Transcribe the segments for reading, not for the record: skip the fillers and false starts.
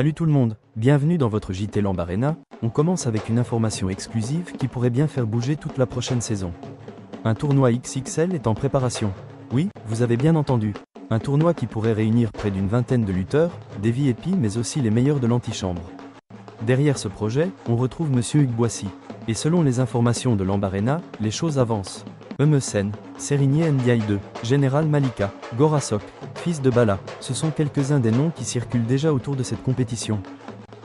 Salut tout le monde, bienvenue dans votre JT Lamb Arena. On commence avec une information exclusive qui pourrait bien faire bouger toute la prochaine saison. Un tournoi XXL est en préparation. Oui, vous avez bien entendu. Un tournoi qui pourrait réunir près d'une vingtaine de lutteurs, des VIP mais aussi les meilleurs de l'antichambre. Derrière ce projet, on retrouve Monsieur Hugues Boissy. Et selon les informations de Lamb Arena, les choses avancent. Eumeu Sène, Serigné Ndiaye 2, Général Malika, Gorasok, Fils de Bala, ce sont quelques-uns des noms qui circulent déjà autour de cette compétition.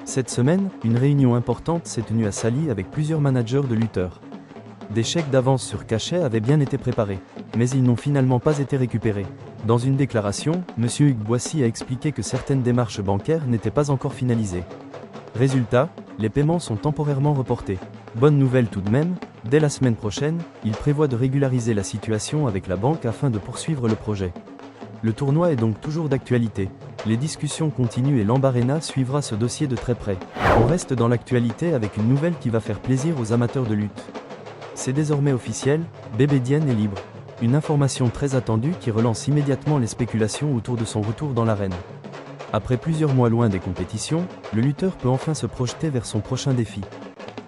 Cette semaine, une réunion importante s'est tenue à Sali avec plusieurs managers de lutteurs. Des chèques d'avance sur cachet avaient bien été préparés, mais ils n'ont finalement pas été récupérés. Dans une déclaration, Monsieur Hugues Boissy a expliqué que certaines démarches bancaires n'étaient pas encore finalisées. Résultat, les paiements sont temporairement reportés. Bonne nouvelle tout de même, dès la semaine prochaine, il prévoit de régulariser la situation avec la banque afin de poursuivre le projet. Le tournoi est donc toujours d'actualité. Les discussions continuent et Lamb Arena suivra ce dossier de très près. On reste dans l'actualité avec une nouvelle qui va faire plaisir aux amateurs de lutte. C'est désormais officiel, Bébé Diène est libre. Une information très attendue qui relance immédiatement les spéculations autour de son retour dans l'arène. Après plusieurs mois loin des compétitions, le lutteur peut enfin se projeter vers son prochain défi.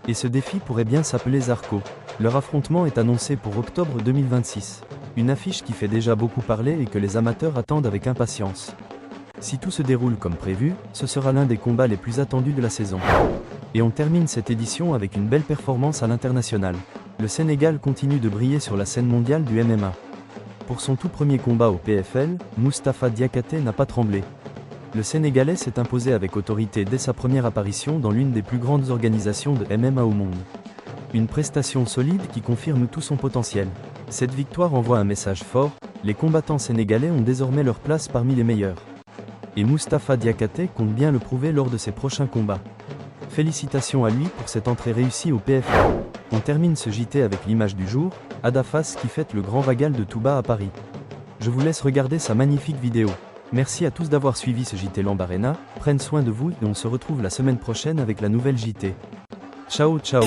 Et ce défi pourrait bien s'appeler Zarco. Leur affrontement est annoncé pour octobre 2026. Une affiche qui fait déjà beaucoup parler et que les amateurs attendent avec impatience. Si tout se déroule comme prévu, ce sera l'un des combats les plus attendus de la saison. Et on termine cette édition avec une belle performance à l'international. Le Sénégal continue de briller sur la scène mondiale du MMA. Pour son tout premier combat au PFL, Moustapha Diakhaté n'a pas tremblé. Le Sénégalais s'est imposé avec autorité dès sa première apparition dans l'une des plus grandes organisations de MMA au monde. Une prestation solide qui confirme tout son potentiel. Cette victoire envoie un message fort, les combattants sénégalais ont désormais leur place parmi les meilleurs. Et Moustapha Diakhaté compte bien le prouver lors de ses prochains combats. Félicitations à lui pour cette entrée réussie au PFL. On termine ce JT avec l'image du jour, Adafas qui fête le grand Vagal de Touba à Paris. Je vous laisse regarder sa magnifique vidéo. Merci à tous d'avoir suivi ce JT Lamb Arena, prenez soin de vous et on se retrouve la semaine prochaine avec la nouvelle JT. Ciao ciao.